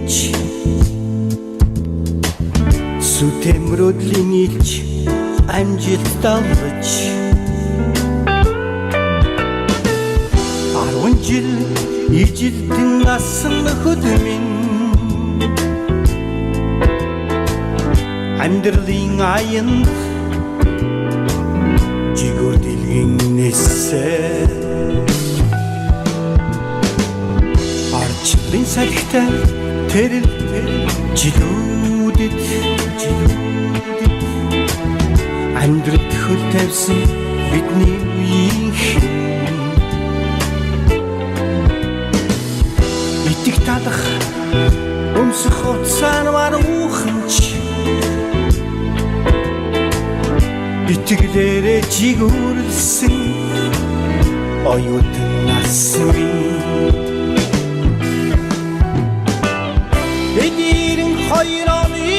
илж сүтэмрөдлийн илж амжилт давж 10 жил ижилтэн насан хөдмин амьдралын аянд жигүүр дэлгэнээсээ арчлын салхитай тэрэл жилүүдэд амьдралд хөл тавьсан бидний үеийн итэг талах өмсөх утсаар маруханч итгэлээрээ жигүүрлсэн оюутан насны эдийн хоёр оны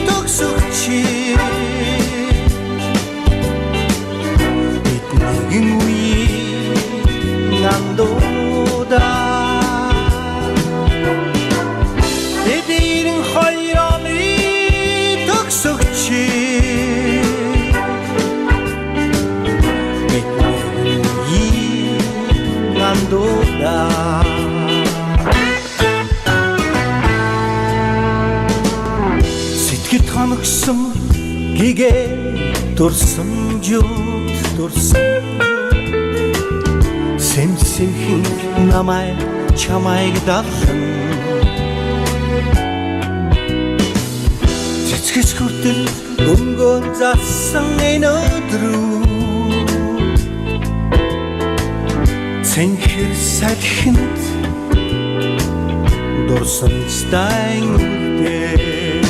төгсөгчи бидний үеийн андууда эдийн хоёр оны төгсөгчи сэтгэл хоногсон гэгээ дурсамжууд сэмсэмхэн намайг чамайг далхан цэцгэс хүртэл өнгөөн засан энэ өдрөө цэнхэр салхинд дурсамжтай үлдээ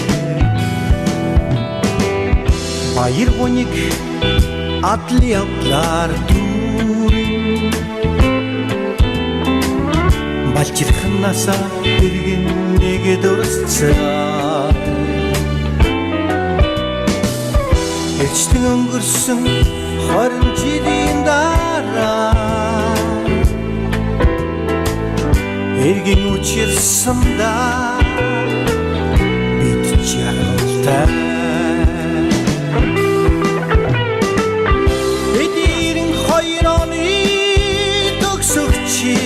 баяр гоник адл явдлаар дүүрэн балчирхнасаа бэргэн нэг дурсцаа эцтэн өнгөрсөн 20 жилийн дараа эргэн учирсандаа бид чаралтай эдийн хоёр оны төгсөгчи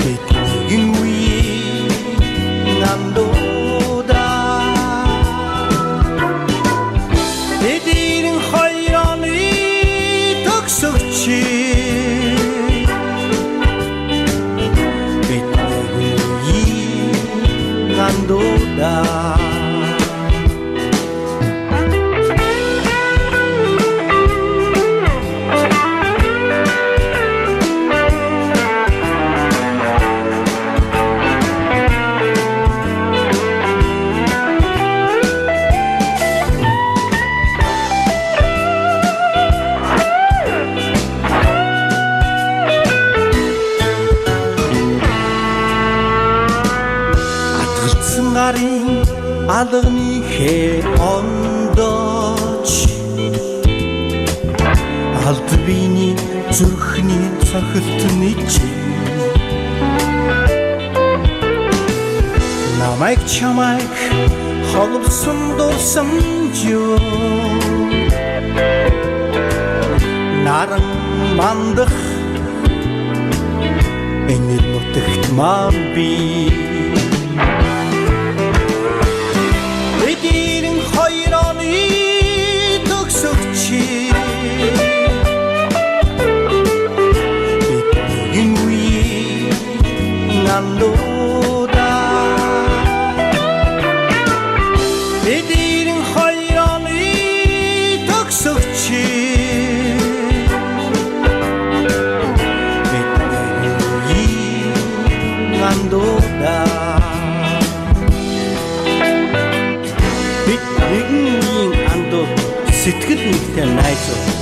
бидний үеийн андууда эдийн хоёр оны төгсөгчи андууда гарын алганы хээ ондооч алд биений зүрхний цохилтны чи намайг чамайг холбосон дурсамжөө наран мандах энэр нутагт мам би андууда эдийн хоёр оны төгсөгчи бидний андууда бидний андуу сэтгэл нэгтэй найзууд